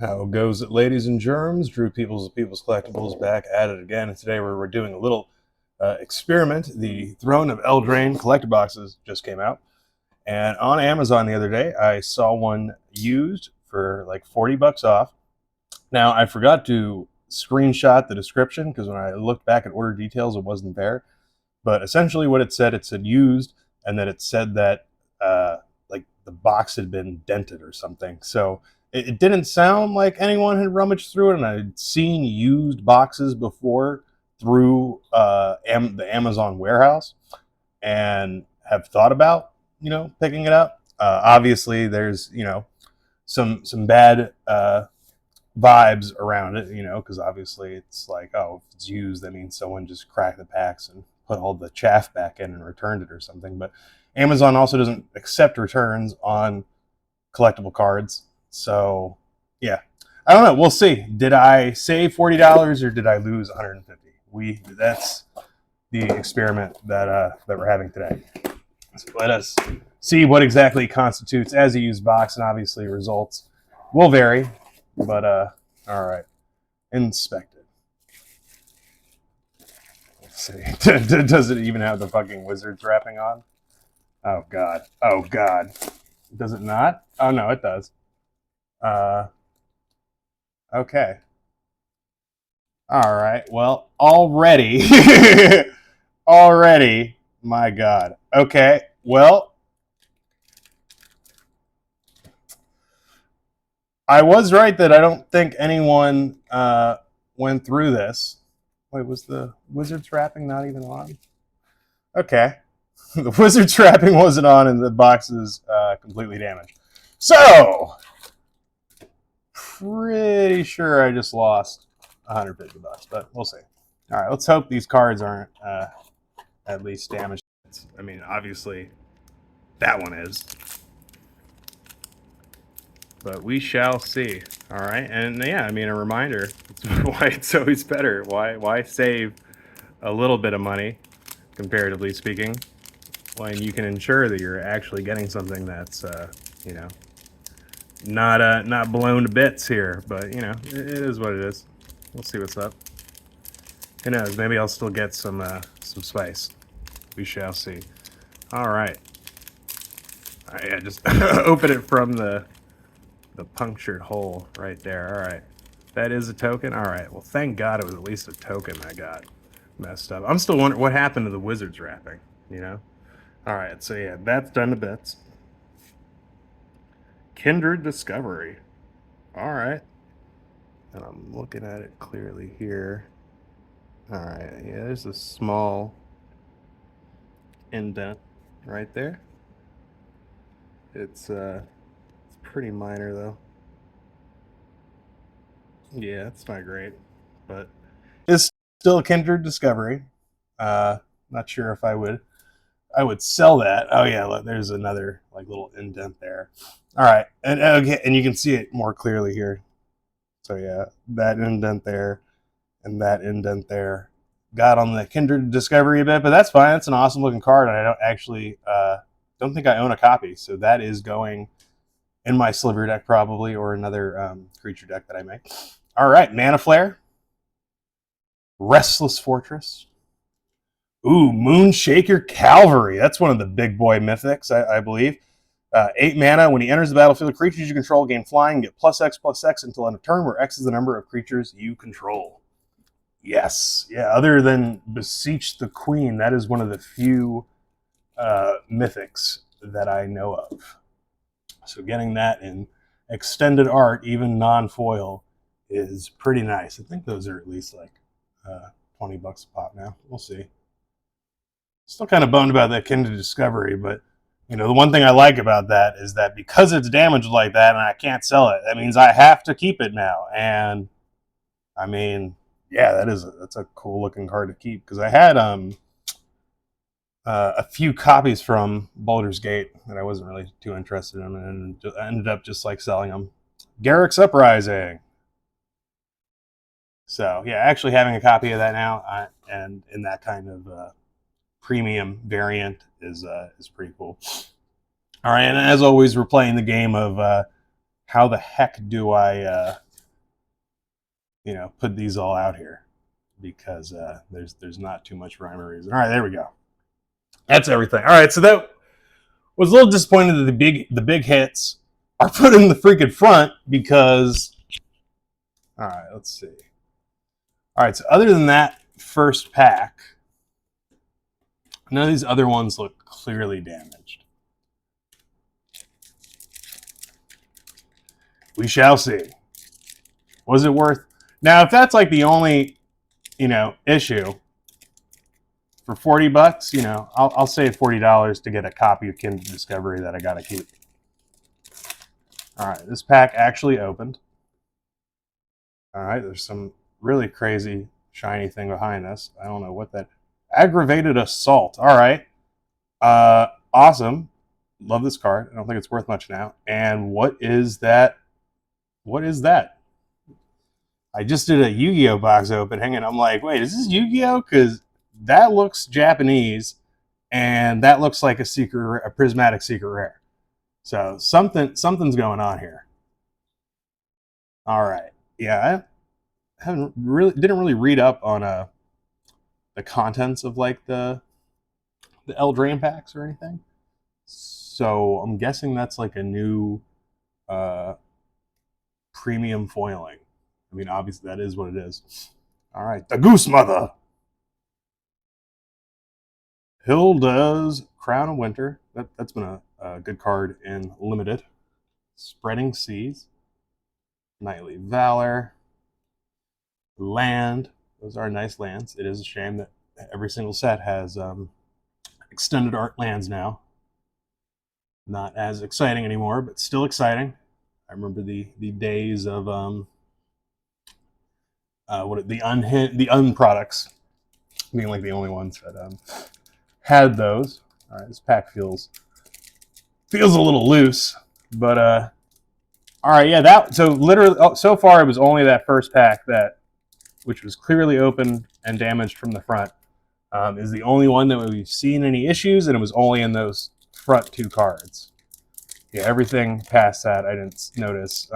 How goes it, ladies and germs? Drew Peoples of People's Collectibles back at it again. And today we're doing a little experiment. The Throne of Eldraine collector boxes just came out. And on Amazon the other day, I saw one used for like 40 bucks off. Now, I forgot to screenshot the description because when I looked back at order details, it wasn't there. But essentially what it said used, and that it said that like the box had been dented or something. So it didn't sound like anyone had rummaged through it, and I'd seen used boxes before through the Amazon warehouse and have thought about, picking it up. Obviously, there's, some bad vibes around it, because obviously it's like, oh, if it's used, that means someone just cracked the packs and put all the chaff back in and returned it or something. But Amazon also doesn't accept returns on collectible cards. So, yeah, I don't know. We'll see. Did I save $40 or did I lose 150? That's the experiment that we're having today. So let us see what exactly constitutes as a used box, and obviously results will vary. But all right, inspect it. Let's see. Does it even have the fucking wizard's wrapping on? Oh god. Oh god. Does it not? Oh no, it does. Okay. All right. Well, already, already. My god. Okay. Well, I was right that I don't think anyone went through this. Wait, was the wizard's wrapping not even on? Okay. The wizard's wrapping wasn't on and the box is completely damaged. So, pretty sure I just lost 150 bucks, but we'll see. All right, let's hope these cards aren't at least damaged. I mean, obviously, that one is. But we shall see. All right, and yeah, I mean, a reminder, why it's always better. Why save a little bit of money, comparatively speaking, when you can ensure that you're actually getting something that's, not blown to bits here. But it is what it is. We'll see what's up. Who knows? Maybe I'll still get some spice. We shall see. All right. All right, yeah, just open it from the punctured hole right there. All right. That is a token? All right. Well, thank God it was at least a token I got messed up. I'm still wondering what happened to the wizard's wrapping, All right. So, yeah, that's done to bits. Kindred Discovery. All right. And I'm looking at it clearly here. All right. Yeah, there's a small indent right there. It's pretty minor, though. Yeah, it's not great, but it's still a Kindred Discovery. Not sure if I would sell that. Oh yeah, look, there's another like little indent there. All right, and okay, and you can see it more clearly here. So yeah, that indent there, and that indent there. Got on the Kindred Discovery a bit, but that's fine. It's an awesome looking card, and I don't actually don't think I own a copy, so that is going in my Sliver deck probably, or another creature deck that I make. All right, Mana Flare, Restless Fortress. Ooh, Moonshaker Calvary. That's one of the big boy mythics, I believe. 8 mana. When he enters the battlefield, creatures you control gain flying, get +X/+X until end of turn, where X is the number of creatures you control. Yes. Yeah, other than Beseech the Queen, that is one of the few mythics that I know of. So getting that in extended art, even non-foil, is pretty nice. I think those are at least like 20 bucks a pop now. We'll see. Still kind of bummed about that Kindred Discovery, but the one thing I like about that is that because it's damaged like that and I can't sell it, that means I have to keep it now. And I mean, yeah, that's a cool looking card to keep, because I had a few copies from Baldur's Gate that I wasn't really too interested in, and I ended up just like selling them. Garrick's Uprising. So yeah, actually having a copy of that now, and in that kind of premium variant is pretty cool. All right, and as always, we're playing the game of how the heck do I you know, put these all out here because there's not too much rhyme or reason. All right, there we go. That's everything. All right, so that was a little disappointed that the big hits are put in the freaking front because. All right, let's see. All right, so other than that first pack, none of these other ones look clearly damaged. We shall see. Was it worth? Now, if that's like the only, you know, issue for $40, you know, I'll save $40 to get a copy of Kindred Discovery that I gotta keep. All right, this pack actually opened. All right, there's some really crazy shiny thing behind us. I don't know what that. Aggravated Assault. All right. Awesome. Love this card. I don't think it's worth much now. And what is that? What is that? I just did a Yu-Gi-Oh box opening, and I'm like, wait, is this Yu-Gi-Oh? Because that looks Japanese, and that looks like a prismatic secret rare. So something's going on here. All right. Yeah, I didn't really read up on the contents of like the Eldraine packs or anything. So I'm guessing that's like a new premium foiling. I mean, obviously that is what it is. All right, the Goose Mother. Hilda's Crown of Winter. That's been a good card in Limited. Spreading Seas. Knightly Valor. Land. Those are nice lands. It is a shame that every single set has extended art lands now. Not as exciting anymore, but still exciting. I remember the days of the Un products being like the only ones that had those. All right, this pack feels a little loose, but all right, yeah. That so literally so far it was only that first pack which was clearly open and damaged from the front, is the only one that we've seen any issues, and it was only in those front two cards. Yeah, everything past that, I didn't notice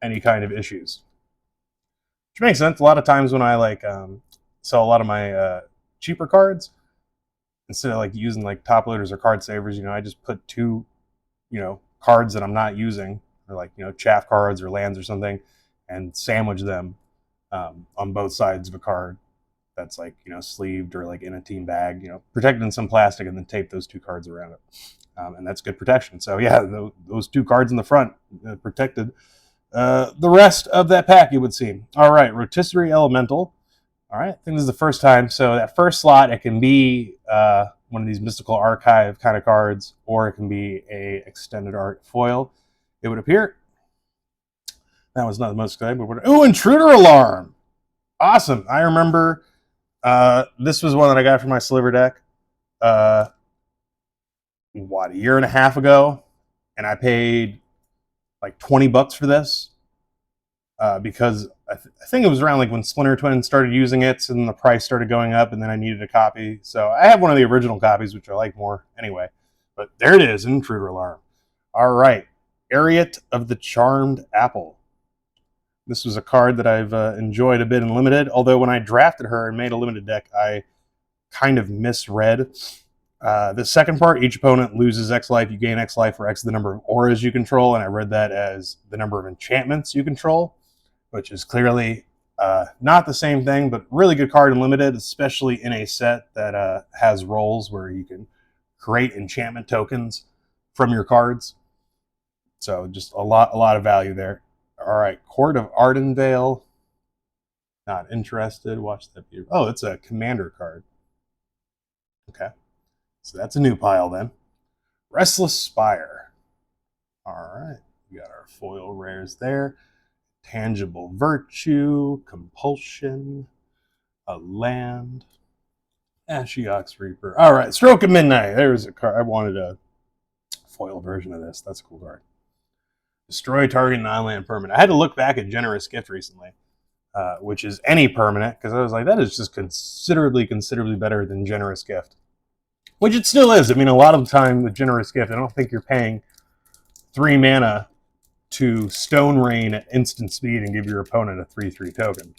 any kind of issues. Which makes sense. A lot of times when I like sell a lot of my cheaper cards, instead of like using like top loaders or card savers, you know, I just put two, you know, cards that I'm not using, or like, you know, chaff cards or lands or something, and sandwich them on both sides of a card that's like, you know, sleeved or like in a team bag, you know, protected in some plastic, and then tape those two cards around it. And that's good protection. So yeah, those two cards in the front protected the rest of that pack, it would seem. All right, Rotisserie Elemental. All right, I think this is the first time. So that first slot, it can be one of these Mystical Archive kind of cards, or it can be a extended art foil, it would appear. That was not the most exciting, but ooh, Intruder Alarm. Awesome. I remember this was one that I got for my Sliver deck. A year and a half ago, and I paid like $20 for this because I think it was around like when Splinter Twin started using it, and the price started going up, and then I needed a copy. So I have one of the original copies, which I like more anyway. But there it is, Intruder Alarm. All right, Ariat of the Charmed Apple. This was a card that I've enjoyed a bit in Limited, although when I drafted her and made a Limited deck, I kind of misread the second part. Each opponent loses X life, you gain X life for X the number of auras you control, and I read that as the number of enchantments you control, which is clearly not the same thing, but really good card in Limited, especially in a set that has roles where you can create enchantment tokens from your cards. So just a lot of value there. All right, Court of Ardenvale. Not interested. Watch that. Oh, it's a commander card. Okay. So that's a new pile then. Restless Spire. All right. We got our foil rares there. Tangible Virtue, Compulsion, a land, Ashy Ox Reaper. All right. Stroke of Midnight. There's a card. I wanted a foil version of this. That's a cool card. Destroy target non-land permanent. I had to look back at Generous Gift recently, which is any permanent, because I was like, that is just considerably better than Generous Gift. Which it still is. I mean, a lot of the time with Generous Gift, I don't think you're paying 3 mana to Stone Rain at instant speed and give your opponent a 3/3 token.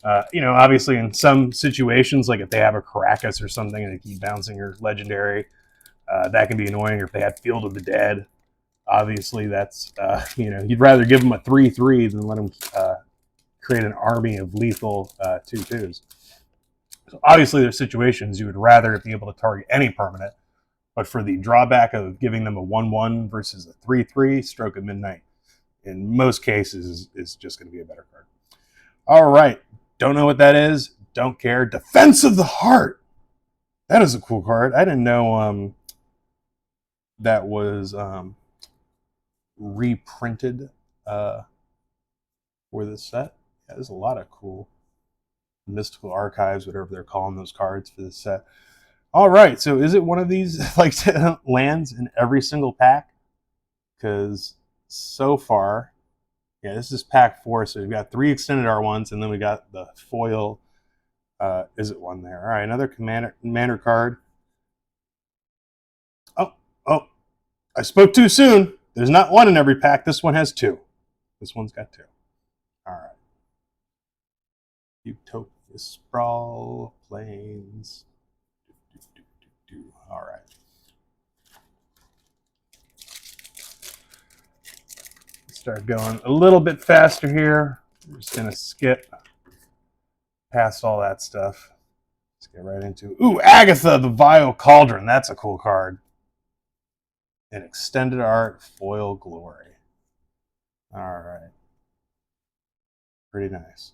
Obviously in some situations, like if they have a Caracas or something and they keep bouncing your legendary, that can be annoying. Or if they have Field of the Dead, obviously that's, you'd rather give them a 3/3 than let them create an army of lethal 2/2s. So obviously there's situations you would rather be able to target any permanent, but for the drawback of giving them a 1/1 versus a 3/3, Stroke of Midnight, in most cases, is just going to be a better card. All right. Don't know what that is. Don't care. Defense of the Heart. That is a cool card. I didn't know that was reprinted for this set. Yeah, there's a lot of cool mystical archives, whatever they're calling those cards for this set. All right, so is it one of these like lands in every single pack? Because so far, yeah, this is pack 4, so we've got 3 extended R1s, and then we got the foil. Is it one there? All right, another commander card. Oh, I spoke too soon. There's not one in every pack. This one has 2. This one's got 2. All right. Utopia Sprawl Plains. All right. Start going a little bit faster here. We're just going to skip past all that stuff. Let's get right into, Agatha the Vile Cauldron. That's a cool card. An extended art foil glory. All right. Pretty nice.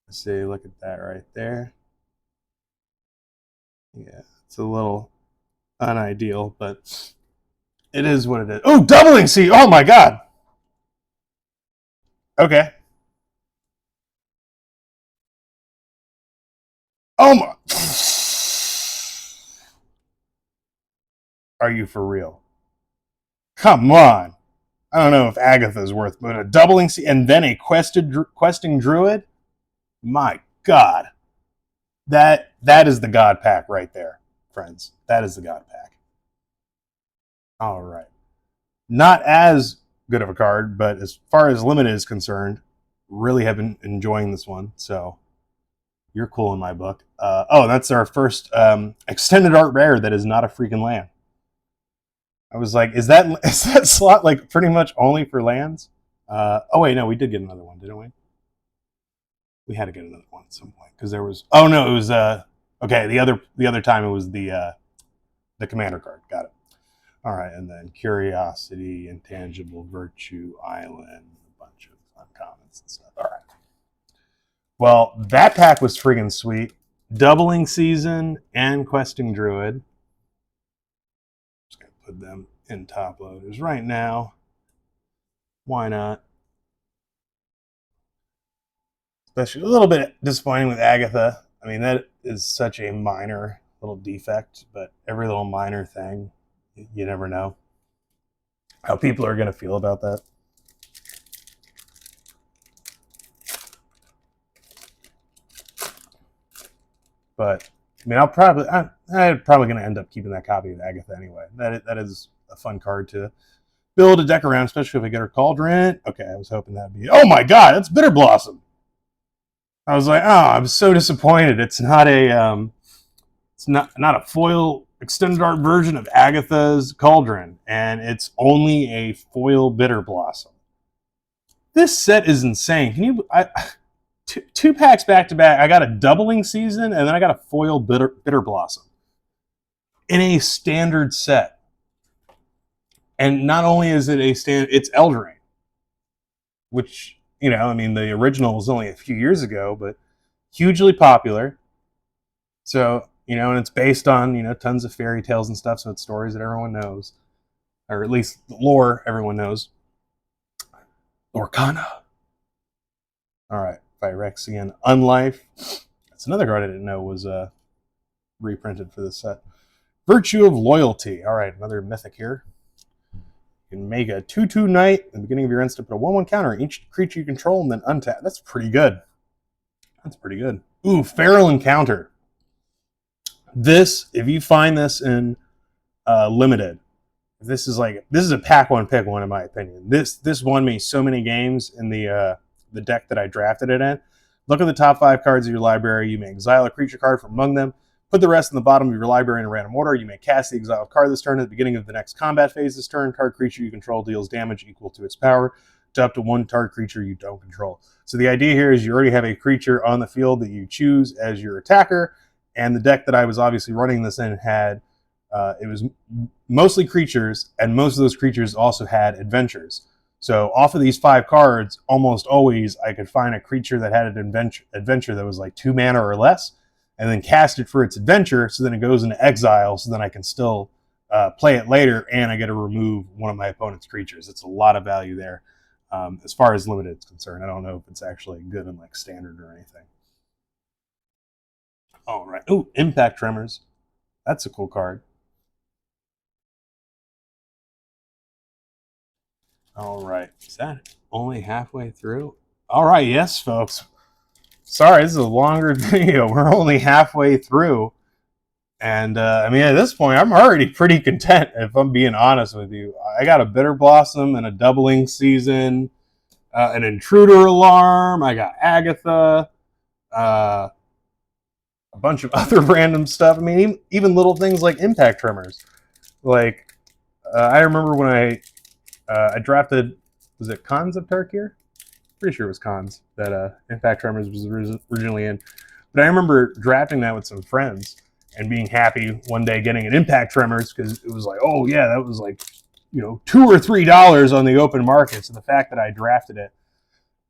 Let's see, look at that right there. Yeah, it's a little unideal, but it is what it is. Oh, Doubling Sea. Oh my God. Okay. Oh my. Are you for real? Come on. I don't know if Agatha's worth, but a Doubling Sea and then a questing druid? My God. That is the God pack right there, friends. That is the God pack. All right. Not as good of a card, but as far as limited is concerned, really have been enjoying this one. So you're cool in my book. That's our first extended art rare that is not a freaking land. I was like, is that slot like pretty much only for lands? Wait, no, we did get another one, didn't we? We had to get another one at some point because there was. Oh no, it was okay. The other time it was the commander card. Got it. All right, and then Curiosity, Intangible Virtue, Island, a bunch of uncommons and stuff. All right. Well, that pack was friggin' sweet. Doubling Season and Questing Druid. Just gonna put them in top loaders right now. Why not? Especially a little bit disappointing with Agatha. I mean, that is such a minor little defect, but every little minor thing, you never know how people are going to feel about that. But I mean, I'm probably going to end up keeping that copy of Agatha anyway. That is a fun card to build a deck around, especially if I get her Cauldron. Okay, I was hoping that'd be. Oh my God, that's Bitter Blossom. I was like, I'm so disappointed. It's not a foil extended art version of Agatha's Cauldron, and it's only a foil Bitter Blossom. This set is insane. Can you? Two packs back to back. I got a Doubling Season, and then I got a foil Bitter Blossom in a standard set. And not only is it it's Eldraine, which, I mean, the original was only a few years ago, but hugely popular. So, and it's based on, tons of fairy tales and stuff, so it's stories that everyone knows. Or at least the lore everyone knows. Lorcana. All right, Phyrexian Unlife. That's another card I didn't know was reprinted for this set. Virtue of Loyalty. All right, another mythic here. You can make a 2/2 knight at the beginning of your instant, put a 1/1 counter on each creature you control, and then untap. That's pretty good. That's pretty good. Ooh, Feral Encounter. This, if you find this in limited, this is a pack one pick one in my opinion. This won me so many games in the deck that I drafted it in. Look at the top 5 cards of your library. You may exile a creature card from among them. Put the rest in the bottom of your library in a random order. You may cast the exiled card this turn. At the beginning of the next combat phase this turn, target creature you control deals damage equal to its power to up to 1 target creature you don't control. So the idea here is you already have a creature on the field that you choose as your attacker, and the deck that I was obviously running this in had it was mostly creatures, and most of those creatures also had adventures. So off of these 5 cards, almost always I could find a creature that had an adventure that was like 2 mana or less, and then cast it for its adventure, so then it goes into exile, so then I can still play it later, and I get to remove one of my opponent's creatures. It's a lot of value there. As far as limited is concerned, I don't know if it's actually good in like standard or anything. All right. Ooh, Impact Tremors. That's a cool card. All right. Is that only halfway through? All right. Yes, folks. Sorry, this is a longer video. We're only halfway through. And I mean, at this point, I'm already pretty content, if I'm being honest with you. I got a Bitter Blossom and a Doubling Season, an Intruder Alarm. I got Agatha, a bunch of other random stuff. I mean, even little things like Impact Tremors. Like, I remember when I drafted, was it Cons of Tarkir? Pretty sure it was Cons that Impact Tremors was originally in. But I remember drafting that with some friends and being happy one day getting an Impact Tremors because it was like, oh yeah, that was like, $2 or $3 on the open market. So the fact that I drafted it,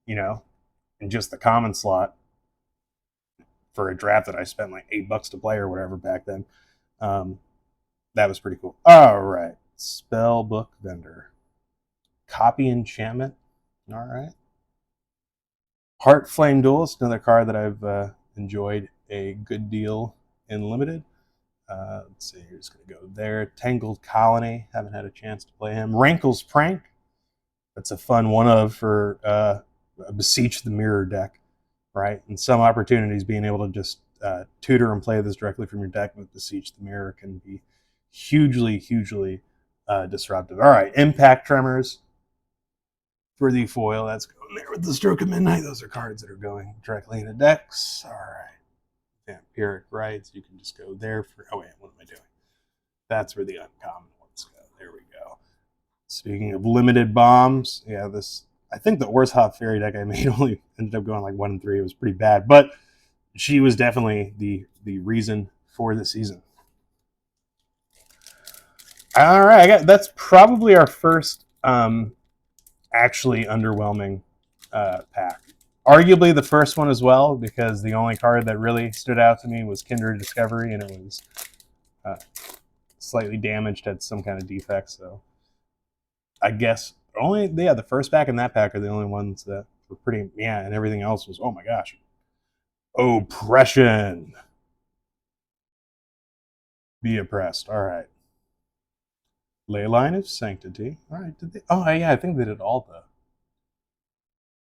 in just the common slot for a draft that I spent like $8 to play or whatever back then, that was pretty cool. All right, Spellbook Vendor, Copy Enchantment. All right. Heart Flame Duelist, another card that I've enjoyed a good deal in limited. Let's see, you're just going to go there. Tangled Colony, haven't had a chance to play him. Rankle's Prank, that's a fun one of for Beseech the Mirror deck, right? And some opportunities being able to just tutor and play this directly from your deck with Beseech the Mirror can be hugely, hugely disruptive. All right, Impact Tremors for the foil. That's going there with the Stroke of Midnight. Those are cards that are going directly into decks. All right. Vampiric Rites, you can just go there for, oh wait, what am I doing? That's where the uncommon ones go. There we go. Speaking of limited bombs, yeah, I think the Orzhov Fairy deck I made only ended up going like 1 and 3. It was pretty bad, but she was definitely the reason for the season. All right, that's probably our first actually underwhelming pack. Arguably the first one as well, because the only card that really stood out to me was Kindred Discovery, and it was slightly damaged, had some kind of defect. So I guess the first pack and that pack are the only ones that were pretty, and everything else was, oh my gosh. Oppression. Be oppressed. All right. Leyline of Sanctity. All right. I think they did all the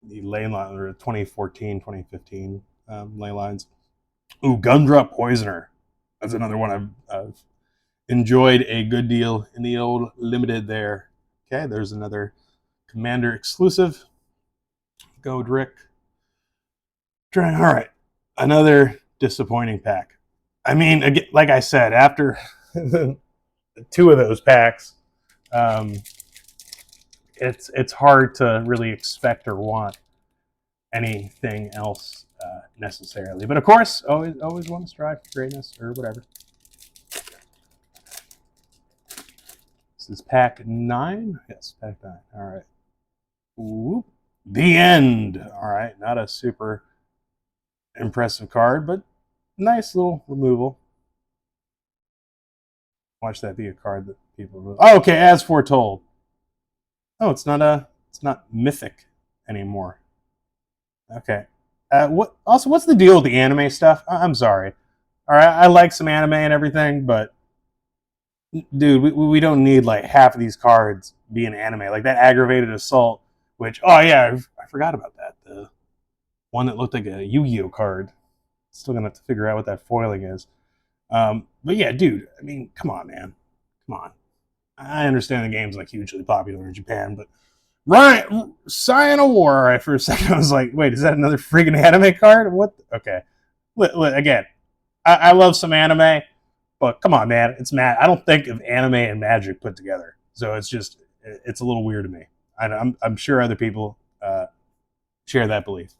Leyline, or 2014, 2015 Leylines. Ooh, Gumdrop Poisoner. That's another one I've enjoyed a good deal in the old limited there. Okay, there's another Commander exclusive. Godric. All right, another disappointing pack. I mean, again, like I said, after 2 of those packs, it's hard to really expect or want anything else necessarily. But of course, always want to strive for greatness or whatever. This is pack 9. Yes, pack 9. All right. Whoop. The End. All right, not a super impressive card, but nice little removal. Watch that be a card that people remove. Oh, okay, as foretold. Oh, it's not mythic anymore. Okay. What's the deal with the anime stuff? I'm sorry. All right, I like some anime and everything, but dude, we don't need like half of these cards being anime. Like that Aggravated Assault, which, oh yeah, I forgot about that. The one that looked like a Yu-Gi-Oh card. Still gonna have to figure out what that foiling is. But yeah, dude, I mean, come on, man. Come on. I understand the game's like hugely popular in Japan, but Ryan, Scion of War. Right, for a second, I was like, wait, is that another freaking anime card? What? Okay. Again, I love some anime, but come on, man, it's mad. I don't think of anime and Magic put together, so it's a little weird to me. I'm sure other people share that belief.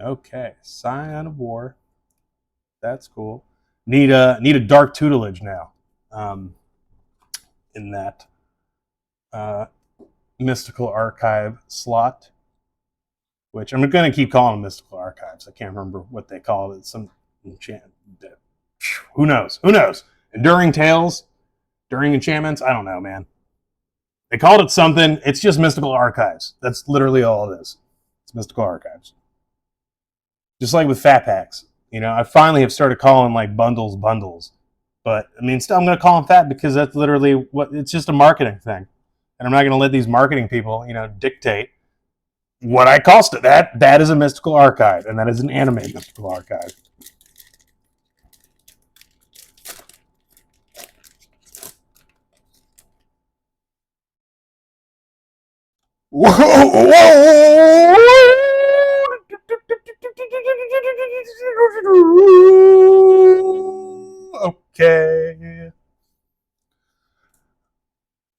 Okay, Scion of War. That's cool. Need a dark tutelage now. In that uh, mystical archive slot, which I'm going to keep calling them mystical archives. I can't remember what they call it. Some enchant. Who knows? Who knows? Enduring tales, during enchantments. I don't know, man. They called it something. It's just mystical archives. That's literally all it is. It's mystical archives. Just like with fat packs. I finally have started calling like bundles bundles. But I mean, still, I'm going to call them fat because that's literally what it's just a marketing thing. And I'm not going to let these marketing people, dictate what I call it. That is a mystical archive, and that is an anime mystical archive. Okay.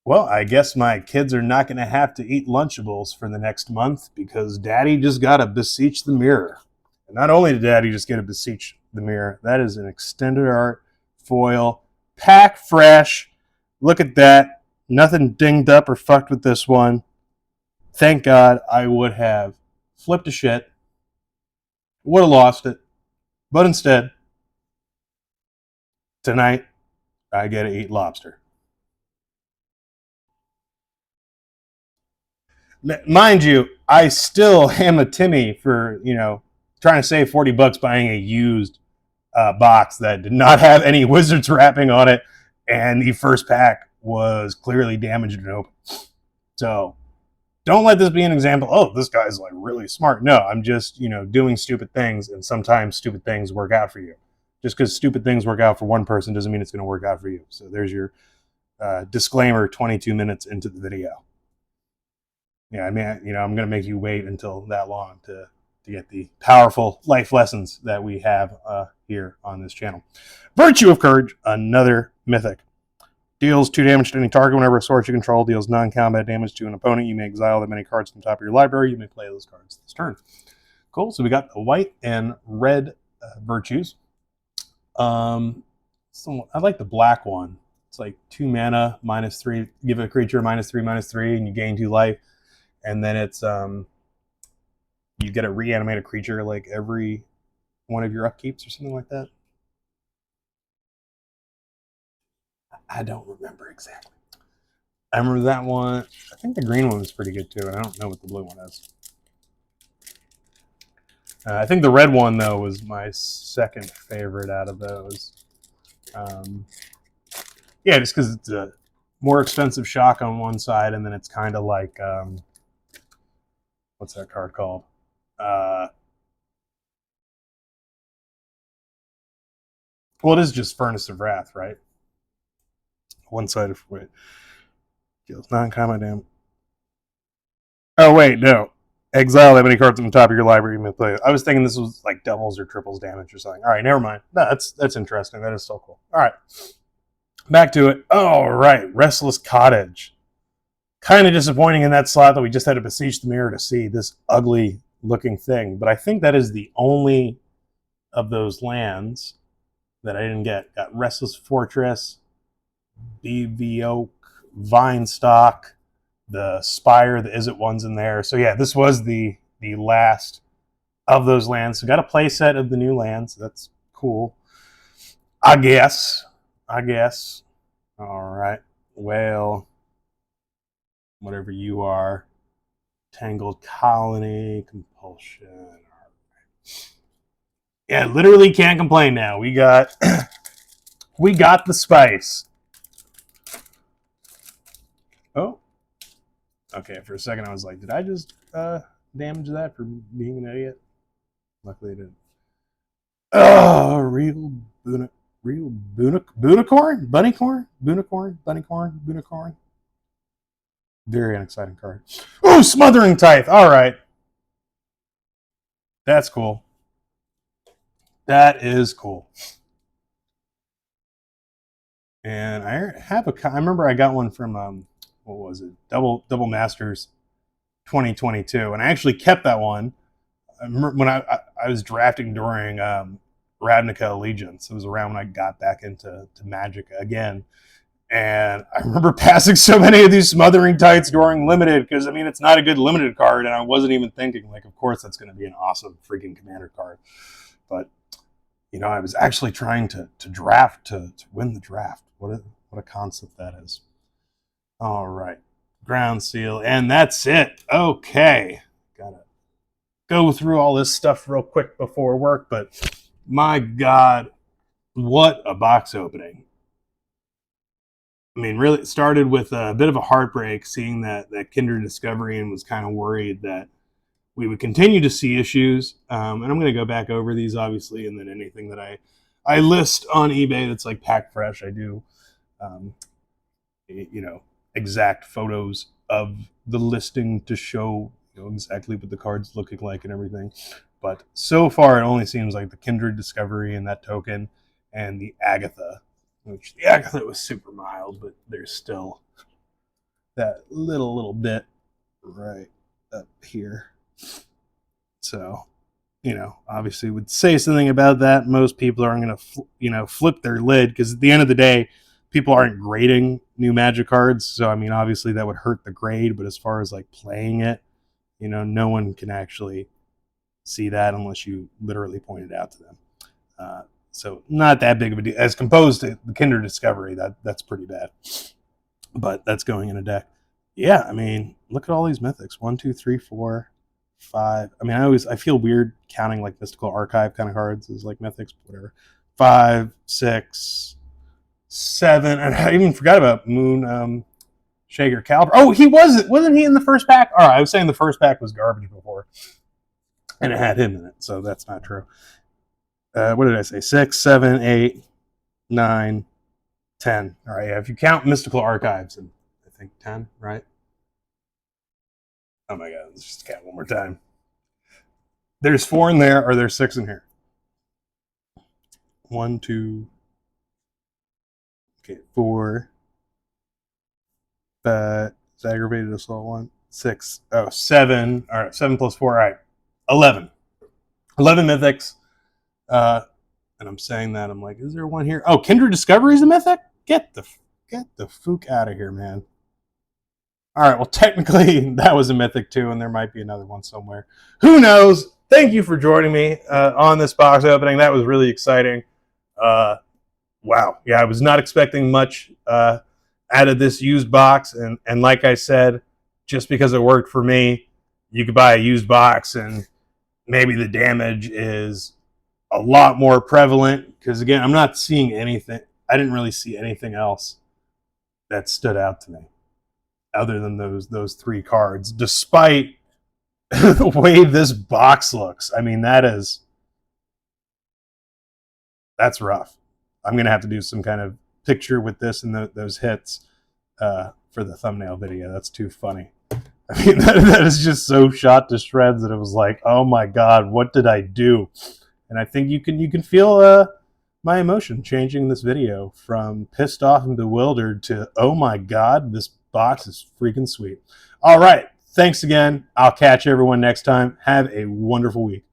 Well, I guess my kids are not going to have to eat Lunchables for the next month because Daddy just got a Beseech the Mirror. And not only did Daddy just get a Beseech the Mirror, that is an extended art foil, pack fresh. Look at that. Nothing dinged up or fucked with this one. Thank God I would have flipped a shit, would have lost it, but instead, tonight, I get to eat lobster. Mind you, I still am a Timmy for, trying to save $40 buying a used box that did not have any Wizards wrapping on it, and the first pack was clearly damaged and open. So don't let this be an example. Oh, this guy's like really smart. No, I'm just doing stupid things, and sometimes stupid things work out for you. Just because stupid things work out for one person doesn't mean it's going to work out for you. So there's your disclaimer. 22 minutes into the video. Yeah, I mean, I'm going to make you wait until that long to get the powerful life lessons that we have here on this channel. Virtue of Courage, another mythic. Deals 2 damage to any target whenever a source you control deals non-combat damage to an opponent. You may exile that many cards from the top of your library. You may play those cards this turn. Cool. So we got the white and red virtues. I like the black one. It's like 2 mana, -3. Give a creature -3/-3, and you gain 2 life. And then it's you get a reanimated creature like every one of your upkeeps or something like that. I don't remember exactly. I remember that one. I think the green one was pretty good too, and I don't know what the blue one is. I think the red one though was my second favorite out of those. Yeah, just because it's a more expensive shock on one side, and then it's kind of like what's that card called? Well, it is just Furnace of Wrath, right? One side of wait. Deals non-combat damage. Oh wait, no. Exile that many cards on the top of your library you may play. I was thinking this was like doubles or triples damage or something. All right, never mind. No, that's interesting. That is so cool. All right, back to it. All right, Restless Cottage. Kind of disappointing in that slot that we just had to beseech the mirror to see this ugly looking thing. But I think that is the only of those lands that I didn't get. Got Restless Fortress, BV Oak, Vinestock, the Spire, the Izzet ones in there. So yeah, this was the last of those lands. So got a play set of the new lands. That's cool. I guess. All right. Well, whatever you are. Tangled Colony, Compulsion. Yeah, literally can't complain now. We got we got the spice. Oh. Okay, for a second I was like, did I just damage that for being an idiot? Luckily I didn't. Oh, real Boona. Real Bunicorn? Bunnycorn? Bunicorn? Bunnycorn? Bunicorn? Very unexciting card. Oh, Smothering Tithe. All right. That's cool. That is cool. And I have I remember I got one from, what was it? Double Masters 2022. And I actually kept that one. I remember when I was drafting during Ravnica Allegiance. It was around when I got back into Magic again. And I remember passing so many of these Smothering Tights during Limited because, I mean, it's not a good Limited card. And I wasn't even thinking, like, of course that's going to be an awesome freaking Commander card. But, you know, I was actually trying to draft to win the draft. What a concept that is. All right. Ground Seal. And that's it. Okay. Gotta go through all this stuff real quick before work. But, my God, what a box opening. I mean, really, it started with a bit of a heartbreak seeing that Kindred Discovery, and was kind of worried that we would continue to see issues. And I'm going to go back over these, obviously, and then anything that I list on eBay that's like packed fresh, I do, you know, exact photos of the listing to show, you know, exactly what the card's looking like and everything. But so far, it only seems like the Kindred Discovery and that token and the Agatha, which the Agatha was super mild, but there's still that little bit right up here. So, you know, obviously would say something about that. Most people aren't going to, you know, flip their lid because at the end of the day, people aren't grading new Magic cards. So, I mean, obviously that would hurt the grade, but as far as like playing it, you know, no one can actually see that unless you literally point it out to them. So not that big of a deal. As composed to the Kindred Discovery, that's pretty bad. But that's going in a deck. Yeah, I mean, look at all these mythics. 1, 2, 3, 4, 5. I mean, I feel weird counting like Mystical Archive kind of cards as like mythics, whatever. 5, 6, 7, and I even forgot about Moon Shaker Caliber. Oh, wasn't he in the first pack? All right, I was saying the first pack was garbage before, and it had him in it, so that's not true. What did I say? 6, 7, 8, 9, 10. All right, yeah, if you count Mystical Archives, and I think 10, right? Oh my God, let's just count one more time. There's 4 in there, or there's 6 in here. 1, 2, okay, 4. It's aggravated assault 1, 6. Oh, 7. All right, 7 plus 4. All right, 11. 11 mythics. And I'm saying that, I'm like, is there one here? Oh, Kindred Discovery is a mythic? Get the fook out of here, man. All right, well, technically that was a mythic too, and there might be another one somewhere. Who knows? Thank you for joining me on this box opening. That was really exciting. Wow. Yeah, I was not expecting much out of this used box. And like I said, just because it worked for me, you could buy a used box and maybe the damage is a lot more prevalent. Because again, I'm not seeing anything. I didn't really see anything else that stood out to me other than those 3 cards, despite the way this box looks. I mean, that's rough. I'm going to have to do some kind of picture with this and those hits for the thumbnail video. That's too funny. I mean, that is just so shot to shreds that it was like, oh my God, what did I do? And I think you can feel my emotion changing this video from pissed off and bewildered to, oh my God, this box is freaking sweet. All right. Thanks again. I'll catch everyone next time. Have a wonderful week.